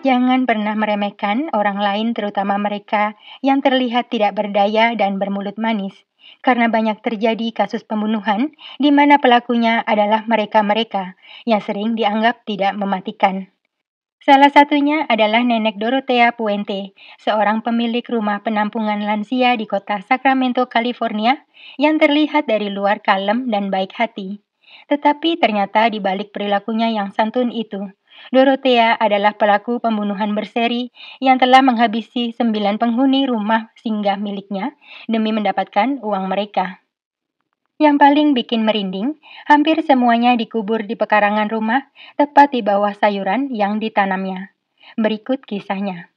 Jangan pernah meremehkan orang lain, terutama mereka yang terlihat tidak berdaya dan bermulut manis, karena banyak terjadi kasus pembunuhan di mana pelakunya adalah mereka-mereka yang sering dianggap tidak mematikan. Salah satunya adalah Nenek Dorothea Puente, seorang pemilik rumah penampungan lansia di kota Sacramento, California, yang terlihat dari luar kalem dan baik hati. Tetapi ternyata di balik perilakunya yang santun itu, Dorothea adalah pelaku pembunuhan berseri yang telah menghabisi 9 penghuni rumah singgah miliknya demi mendapatkan uang mereka. Yang paling bikin merinding, hampir semuanya dikubur di pekarangan rumah, tepat di bawah sayuran yang ditanamnya. Berikut kisahnya.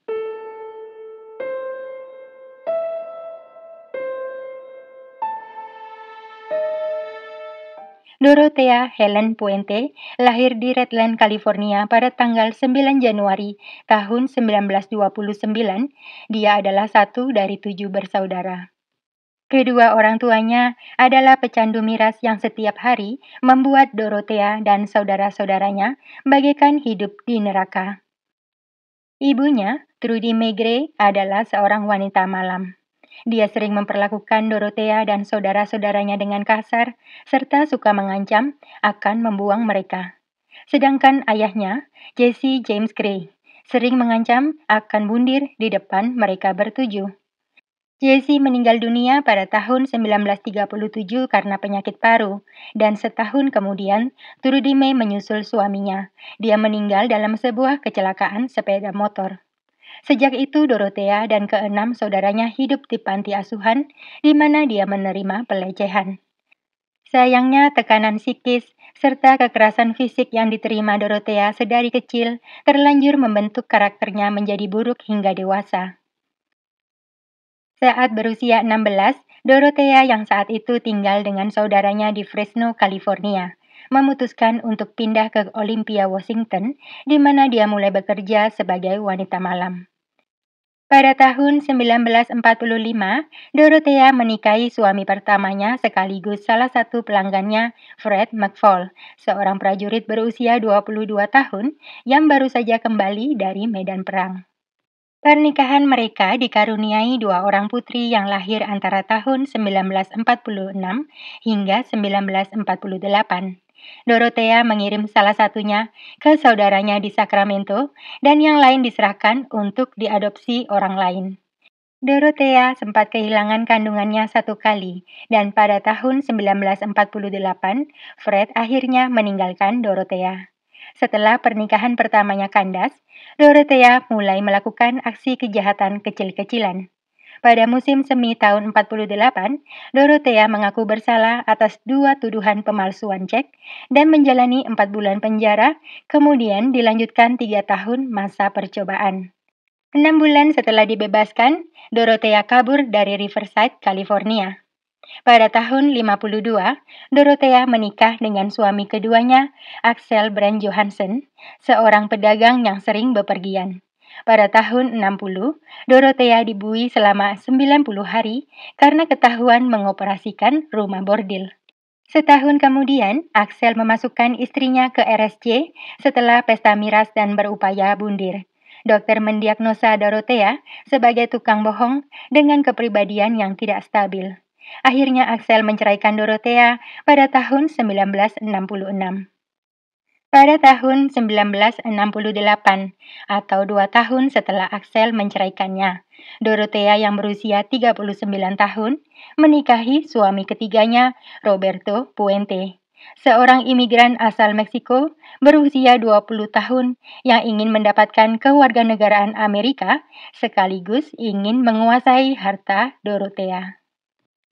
Dorothea Helen Puente lahir di Redland, California pada tanggal 9 Januari tahun 1929. Dia adalah satu dari 7 bersaudara. Kedua orang tuanya adalah pecandu miras yang setiap hari membuat Dorothea dan saudara-saudaranya bagaikan hidup di neraka. Ibunya, Trudy Megre, adalah seorang wanita malam. Dia sering memperlakukan Dorothea dan saudara-saudaranya dengan kasar, serta suka mengancam akan membuang mereka. Sedangkan ayahnya, Jesse James Gray, sering mengancam akan bundir di depan mereka bertujuh. Jesse meninggal dunia pada tahun 1937 karena penyakit paru, dan setahun kemudian, Trudy May menyusul suaminya. Dia meninggal dalam sebuah kecelakaan sepeda motor. Sejak itu, Dorothea dan keenam saudaranya hidup di panti asuhan, di mana dia menerima pelecehan. Sayangnya, tekanan psikis serta kekerasan fisik yang diterima Dorothea sedari kecil terlanjur membentuk karakternya menjadi buruk hingga dewasa. Saat berusia 16, Dorothea yang saat itu tinggal dengan saudaranya di Fresno, California, memutuskan untuk pindah ke Olympia, Washington, di mana dia mulai bekerja sebagai wanita malam. Pada tahun 1945, Dorothea menikahi suami pertamanya sekaligus salah satu pelanggannya, Fred McFall, seorang prajurit berusia 22 tahun yang baru saja kembali dari medan perang. Pernikahan mereka dikaruniai 2 orang putri yang lahir antara tahun 1946 hingga 1948. Dorothea mengirim salah satunya ke saudaranya di Sacramento dan yang lain diserahkan untuk diadopsi orang lain. Dorothea sempat kehilangan kandungannya 1 kali, dan pada tahun 1948, Fred akhirnya meninggalkan Dorothea. Setelah pernikahan pertamanya kandas, Dorothea mulai melakukan aksi kejahatan kecil-kecilan. Pada musim semi tahun 48, Dorothea mengaku bersalah atas 2 tuduhan pemalsuan cek dan menjalani 4 bulan penjara, kemudian dilanjutkan 3 tahun masa percobaan. 6 bulan setelah dibebaskan, Dorothea kabur dari Riverside, California. Pada tahun 52, Dorothea menikah dengan suami keduanya, Axel Brand Johansen, seorang pedagang yang sering bepergian. Pada tahun 60, Dorothea dibuai selama 90 hari karena ketahuan mengoperasikan rumah bordil. Setahun kemudian, Axel memasukkan istrinya ke RSC setelah pesta miras dan berupaya bundir. Dokter mendiagnosa Dorothea sebagai tukang bohong dengan kepribadian yang tidak stabil. Akhirnya Axel menceraikan Dorothea pada tahun 1966. Pada tahun 1968, atau 2 tahun setelah Axel menceraikannya, Dorothea yang berusia 39 tahun menikahi suami ketiganya, Roberto Puente, seorang imigran asal Meksiko berusia 20 tahun yang ingin mendapatkan kewarganegaraan Amerika sekaligus ingin menguasai harta Dorothea.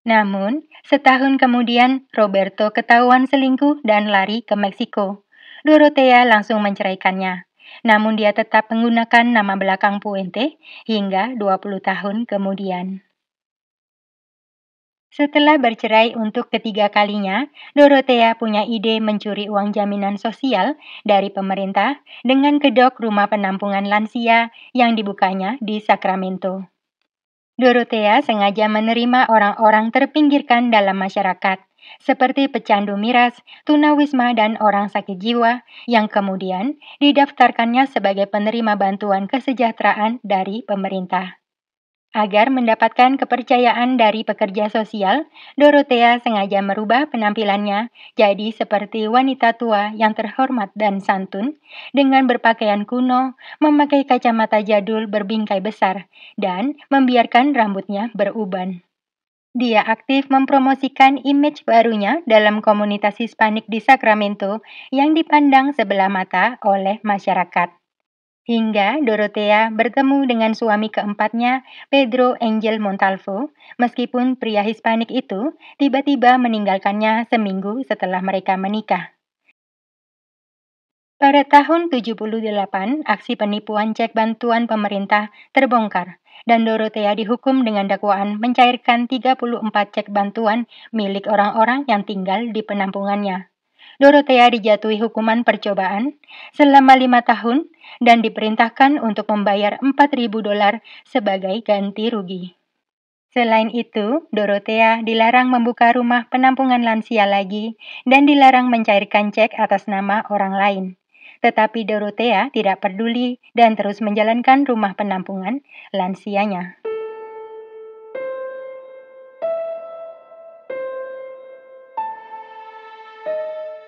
Namun, setahun kemudian Roberto ketahuan selingkuh dan lari ke Meksiko. Dorothea langsung menceraikannya. Namun dia tetap menggunakan nama belakang Puente hingga 20 tahun kemudian. Setelah bercerai untuk ketiga kalinya, Dorothea punya ide mencuri uang jaminan sosial dari pemerintah dengan kedok rumah penampungan lansia yang dibukanya di Sacramento. Dorothea sengaja menerima orang-orang terpinggirkan dalam masyarakat, seperti pecandu miras, tunawisma, dan orang sakit jiwa, yang kemudian didaftarkannya sebagai penerima bantuan kesejahteraan dari pemerintah. Agar mendapatkan kepercayaan dari pekerja sosial, Dorothea sengaja merubah penampilannya jadi seperti wanita tua yang terhormat dan santun, dengan berpakaian kuno, memakai kacamata jadul berbingkai besar, dan membiarkan rambutnya beruban. Dia aktif mempromosikan image barunya dalam komunitas Hispanik di Sacramento yang dipandang sebelah mata oleh masyarakat. Hingga Dorothea bertemu dengan suami keempatnya, Pedro Angel Montalvo, meskipun pria Hispanik itu tiba-tiba meninggalkannya seminggu setelah mereka menikah. Pada tahun 78, aksi penipuan cek bantuan pemerintah terbongkar, dan Dorothea dihukum dengan dakwaan mencairkan 34 cek bantuan milik orang-orang yang tinggal di penampungannya. Dorothea dijatuhi hukuman percobaan selama 5 tahun dan diperintahkan untuk membayar $4.000 sebagai ganti rugi. Selain itu, Dorothea dilarang membuka rumah penampungan lansia lagi dan dilarang mencairkan cek atas nama orang lain. Tetapi Dorothea tidak peduli dan terus menjalankan rumah penampungan lansianya.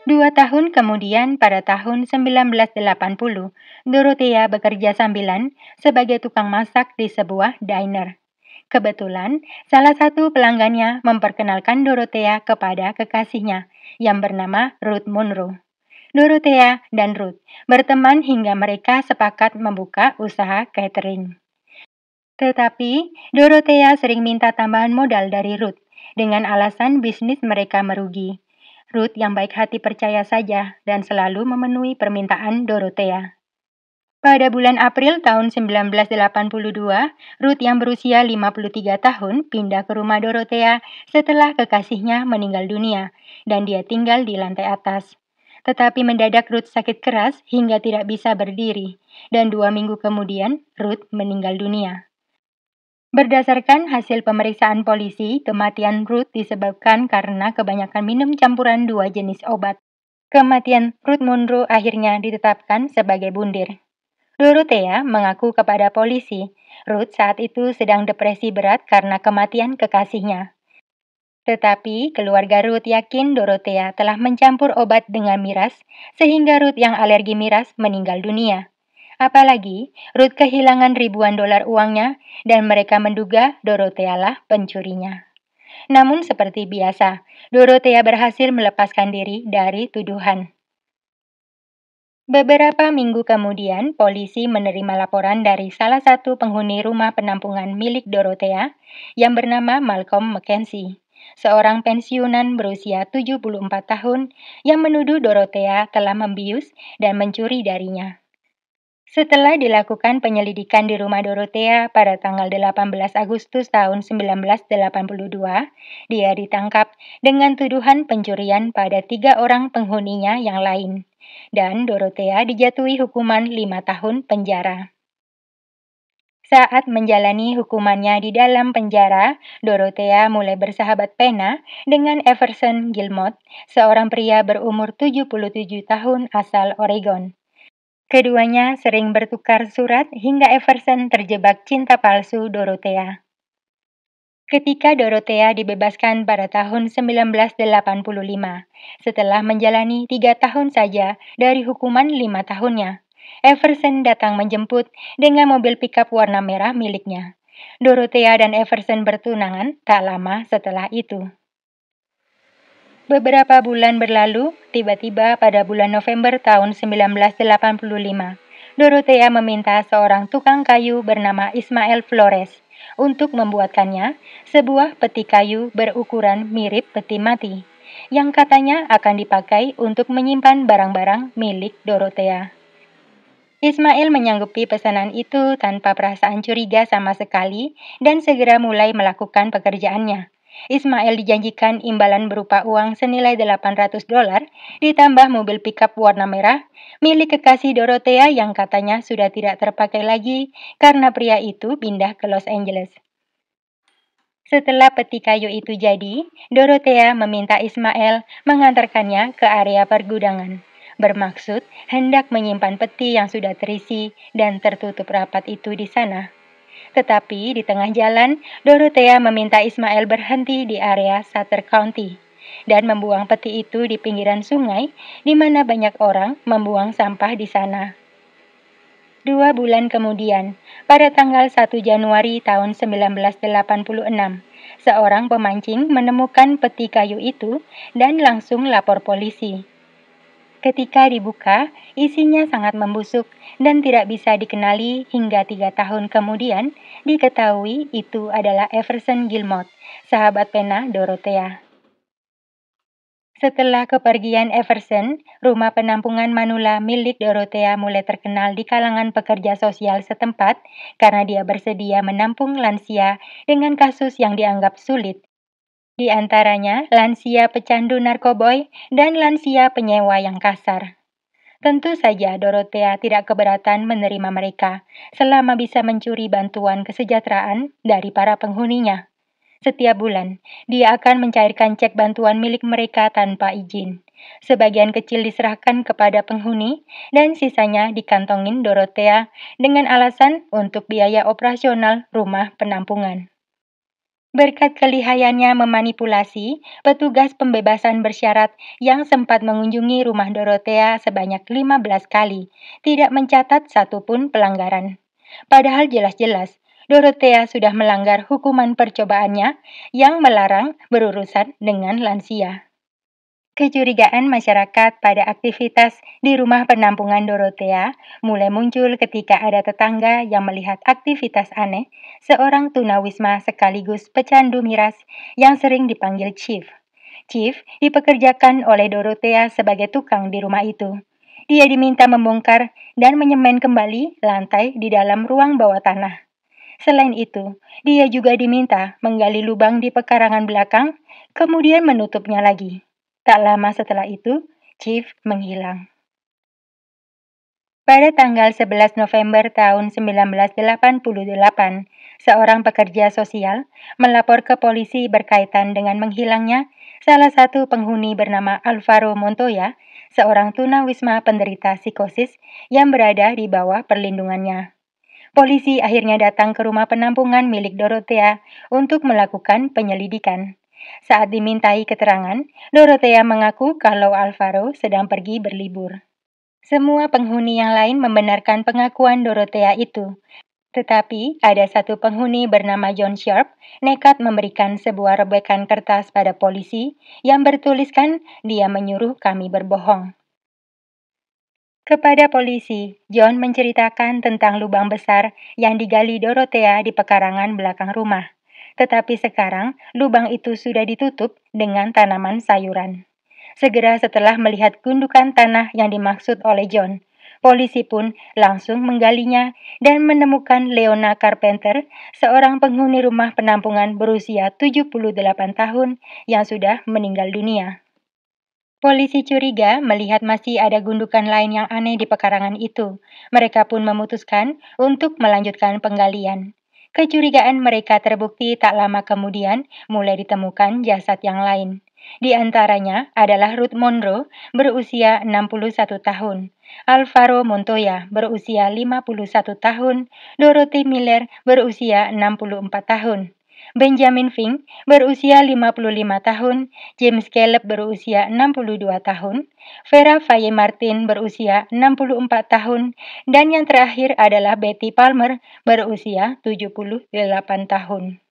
2 tahun kemudian, pada tahun 1980, Dorothea bekerja sambilan sebagai tukang masak di sebuah diner. Kebetulan, salah satu pelanggannya memperkenalkan Dorothea kepada kekasihnya yang bernama Ruth Monroe. Dorothea dan Ruth berteman hingga mereka sepakat membuka usaha catering. Tetapi, Dorothea sering minta tambahan modal dari Ruth dengan alasan bisnis mereka merugi. Ruth yang baik hati percaya saja dan selalu memenuhi permintaan Dorothea. Pada bulan April tahun 1982, Ruth yang berusia 53 tahun pindah ke rumah Dorothea setelah kekasihnya meninggal dunia dan dia tinggal di lantai atas. Tetapi mendadak Ruth sakit keras hingga tidak bisa berdiri dan 2 minggu kemudian Ruth meninggal dunia. Berdasarkan hasil pemeriksaan polisi, kematian Ruth disebabkan karena kebanyakan minum campuran 2 jenis obat. Kematian Ruth Monroe akhirnya ditetapkan sebagai bundir. Dorothea mengaku kepada polisi, Ruth saat itu sedang depresi berat karena kematian kekasihnya. Tetapi keluarga Ruth yakin Dorothea telah mencampur obat dengan miras, sehingga Ruth yang alergi miras meninggal dunia. Apalagi, Ruth kehilangan ribuan dolar uangnya dan mereka menduga Dorothea lah pencurinya. Namun seperti biasa, Dorothea berhasil melepaskan diri dari tuduhan. Beberapa minggu kemudian, polisi menerima laporan dari salah satu penghuni rumah penampungan milik Dorothea yang bernama Malcolm Mackenzie, seorang pensiunan berusia 74 tahun yang menuduh Dorothea telah membius dan mencuri darinya. Setelah dilakukan penyelidikan di rumah Dorothea pada tanggal 18 Agustus tahun 1982, dia ditangkap dengan tuduhan pencurian pada 3 orang penghuninya yang lain, dan Dorothea dijatuhi hukuman 5 tahun penjara. Saat menjalani hukumannya di dalam penjara, Dorothea mulai bersahabat pena dengan Everson Gilmot, seorang pria berumur 77 tahun asal Oregon. Keduanya sering bertukar surat hingga Everson terjebak cinta palsu Dorothea. Ketika Dorothea dibebaskan pada tahun 1985, setelah menjalani 3 tahun saja dari hukuman 5 tahunnya, Everson datang menjemput dengan mobil pickup warna merah miliknya. Dorothea dan Everson bertunangan tak lama setelah itu. Beberapa bulan berlalu, tiba-tiba pada bulan November tahun 1985, Dorothea meminta seorang tukang kayu bernama Ismael Flores untuk membuatkannya sebuah peti kayu berukuran mirip peti mati, yang katanya akan dipakai untuk menyimpan barang-barang milik Dorothea. Ismail menyanggupi pesanan itu tanpa perasaan curiga sama sekali dan segera mulai melakukan pekerjaannya. Ismail dijanjikan imbalan berupa uang senilai $800 ditambah mobil pickup warna merah milik kekasih Dorothea yang katanya sudah tidak terpakai lagi karena pria itu pindah ke Los Angeles. Setelah peti kayu itu jadi, Dorothea meminta Ismail mengantarkannya ke area pergudangan, bermaksud hendak menyimpan peti yang sudah terisi dan tertutup rapat itu di sana. Tetapi di tengah jalan, Dorothea meminta Ismail berhenti di area Sutter County dan membuang peti itu di pinggiran sungai di mana banyak orang membuang sampah di sana. 2 bulan kemudian, pada tanggal 1 Januari tahun 1986, seorang pemancing menemukan peti kayu itu dan langsung lapor polisi. Ketika dibuka, isinya sangat membusuk dan tidak bisa dikenali hingga 3 tahun kemudian diketahui itu adalah Everson Gilmore, sahabat pena Dorothea. Setelah kepergian Everson, rumah penampungan manula milik Dorothea mulai terkenal di kalangan pekerja sosial setempat karena dia bersedia menampung lansia dengan kasus yang dianggap sulit. Di antaranya lansia pecandu narkoboy dan lansia penyewa yang kasar. Tentu saja Dorothea tidak keberatan menerima mereka selama bisa mencuri bantuan kesejahteraan dari para penghuninya. Setiap bulan, dia akan mencairkan cek bantuan milik mereka tanpa izin. Sebagian kecil diserahkan kepada penghuni dan sisanya dikantongin Dorothea dengan alasan untuk biaya operasional rumah penampungan. Berkat kelihayannya memanipulasi, petugas pembebasan bersyarat yang sempat mengunjungi rumah Dorothea sebanyak 15 kali tidak mencatat satupun pelanggaran. Padahal jelas-jelas Dorothea sudah melanggar hukuman percobaannya yang melarang berurusan dengan lansia. Kecurigaan masyarakat pada aktivitas di rumah penampungan Dorothea mulai muncul ketika ada tetangga yang melihat aktivitas aneh seorang tunawisma sekaligus pecandu miras yang sering dipanggil Chief. Chief dipekerjakan oleh Dorothea sebagai tukang di rumah itu. Dia diminta membongkar dan menyemen kembali lantai di dalam ruang bawah tanah. Selain itu, dia juga diminta menggali lubang di pekarangan belakang, kemudian menutupnya lagi. Tak lama setelah itu, Chief menghilang. Pada tanggal 11 November tahun 1988, seorang pekerja sosial melapor ke polisi berkaitan dengan menghilangnya salah satu penghuni bernama Alvaro Montoya, seorang tunawisma penderita psikosis yang berada di bawah perlindungannya. Polisi akhirnya datang ke rumah penampungan milik Dorothea untuk melakukan penyelidikan. Saat dimintai keterangan, Dorothea mengaku kalau Alvaro sedang pergi berlibur. Semua penghuni yang lain membenarkan pengakuan Dorothea itu. Tetapi ada satu penghuni bernama John Sharp nekat memberikan sebuah robekan kertas pada polisi yang bertuliskan dia menyuruh kami berbohong. Kepada polisi, John menceritakan tentang lubang besar yang digali Dorothea di pekarangan belakang rumah. Tetapi sekarang, lubang itu sudah ditutup dengan tanaman sayuran. Segera setelah melihat gundukan tanah yang dimaksud oleh John, polisi pun langsung menggalinya dan menemukan Leona Carpenter, seorang penghuni rumah penampungan berusia 78 tahun yang sudah meninggal dunia. Polisi curiga melihat masih ada gundukan lain yang aneh di pekarangan itu. Mereka pun memutuskan untuk melanjutkan penggalian. Kecurigaan mereka terbukti tak lama kemudian mulai ditemukan jasad yang lain. Di antaranya adalah Ruth Monroe berusia 61 tahun, Alvaro Montoya berusia 51 tahun, Dorothy Miller berusia 64 tahun. Benjamin Fink berusia 55 tahun, James Caleb berusia 62 tahun, Vera Faye Martin berusia 64 tahun, dan yang terakhir adalah Betty Palmer berusia 78 tahun.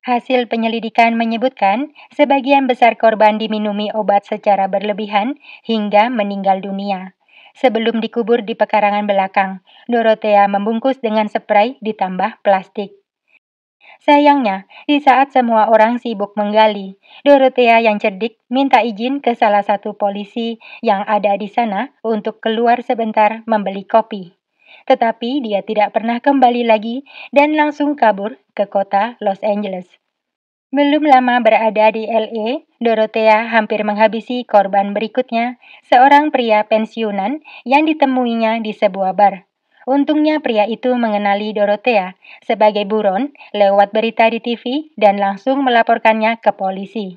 Hasil penyelidikan menyebutkan sebagian besar korban diminumi obat secara berlebihan hingga meninggal dunia. Sebelum dikubur di pekarangan belakang, Dorothea membungkus dengan spray ditambah plastik. Sayangnya, di saat semua orang sibuk menggali, Dorothea yang cerdik minta izin ke salah satu polisi yang ada di sana untuk keluar sebentar membeli kopi. Tetapi dia tidak pernah kembali lagi dan langsung kabur ke kota Los Angeles. Belum lama berada di LA, Dorothea hampir menghabisi korban berikutnya, seorang pria pensiunan yang ditemuinya di sebuah bar. Untungnya pria itu mengenali Dorothea sebagai buron lewat berita di TV dan langsung melaporkannya ke polisi.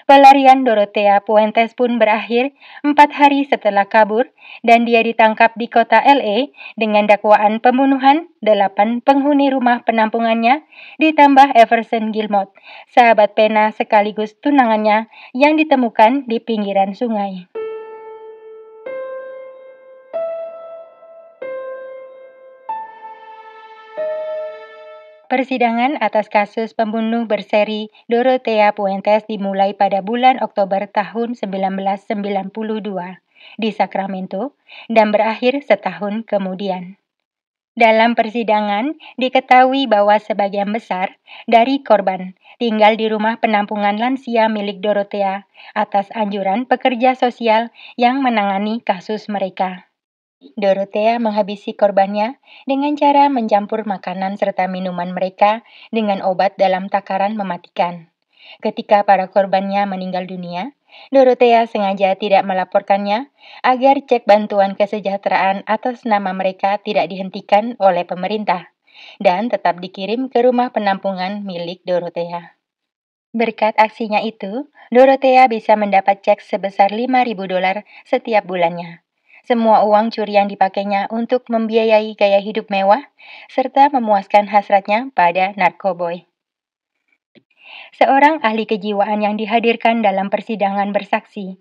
Pelarian Dorothea Puentes pun berakhir 4 hari setelah kabur dan dia ditangkap di kota LA dengan dakwaan pembunuhan 8 penghuni rumah penampungannya ditambah Everson Gilmore, sahabat pena sekaligus tunangannya yang ditemukan di pinggiran sungai. Persidangan atas kasus pembunuh berseri Dorothea Puentes dimulai pada bulan Oktober tahun 1992 di Sacramento dan berakhir setahun kemudian. Dalam persidangan, diketahui bahwa sebagian besar dari korban tinggal di rumah penampungan lansia milik Dorothea atas anjuran pekerja sosial yang menangani kasus mereka. Dorothea menghabisi korbannya dengan cara mencampur makanan serta minuman mereka dengan obat dalam takaran mematikan. Ketika para korbannya meninggal dunia, Dorothea sengaja tidak melaporkannya agar cek bantuan kesejahteraan atas nama mereka tidak dihentikan oleh pemerintah dan tetap dikirim ke rumah penampungan milik Dorothea. Berkat aksinya itu, Dorothea bisa mendapat cek sebesar $5.000 setiap bulannya. Semua uang curian dipakainya untuk membiayai gaya hidup mewah serta memuaskan hasratnya pada narkoboy. Seorang ahli kejiwaan yang dihadirkan dalam persidangan bersaksi,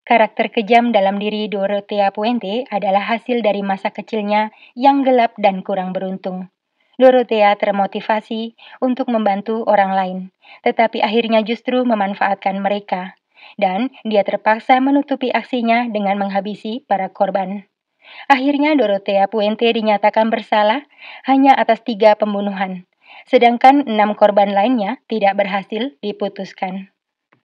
karakter kejam dalam diri Dorothea Puente adalah hasil dari masa kecilnya yang gelap dan kurang beruntung. Dorothea termotivasi untuk membantu orang lain, tetapi akhirnya justru memanfaatkan mereka, dan dia terpaksa menutupi aksinya dengan menghabisi para korban. Akhirnya Dorothea Puente dinyatakan bersalah hanya atas 3 pembunuhan, sedangkan 6 korban lainnya tidak berhasil diputuskan.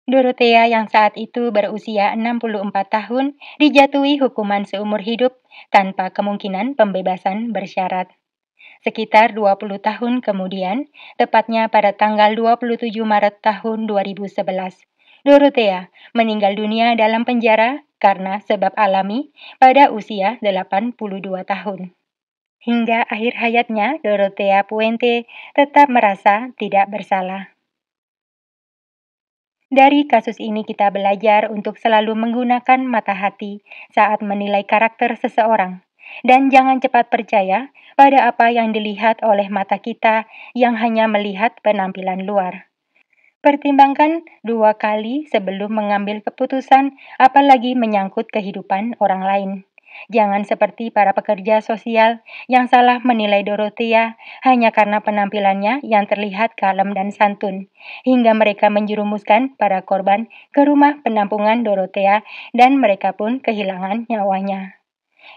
Dorothea yang saat itu berusia 64 tahun dijatuhi hukuman seumur hidup tanpa kemungkinan pembebasan bersyarat. Sekitar 20 tahun kemudian, tepatnya pada tanggal 27 Maret tahun 2011, Dorothea meninggal dunia dalam penjara karena sebab alami pada usia 82 tahun. Hingga akhir hayatnya, Dorothea Puente tetap merasa tidak bersalah. Dari kasus ini kita belajar untuk selalu menggunakan mata hati saat menilai karakter seseorang. Dan jangan cepat percaya pada apa yang dilihat oleh mata kita yang hanya melihat penampilan luar. Pertimbangkan 2 kali sebelum mengambil keputusan, apalagi menyangkut kehidupan orang lain. Jangan seperti para pekerja sosial yang salah menilai Dorothea hanya karena penampilannya yang terlihat kalem dan santun, hingga mereka menjerumuskan para korban ke rumah penampungan Dorothea dan mereka pun kehilangan nyawanya.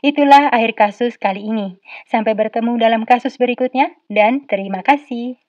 Itulah akhir kasus kali ini. Sampai bertemu dalam kasus berikutnya, dan terima kasih.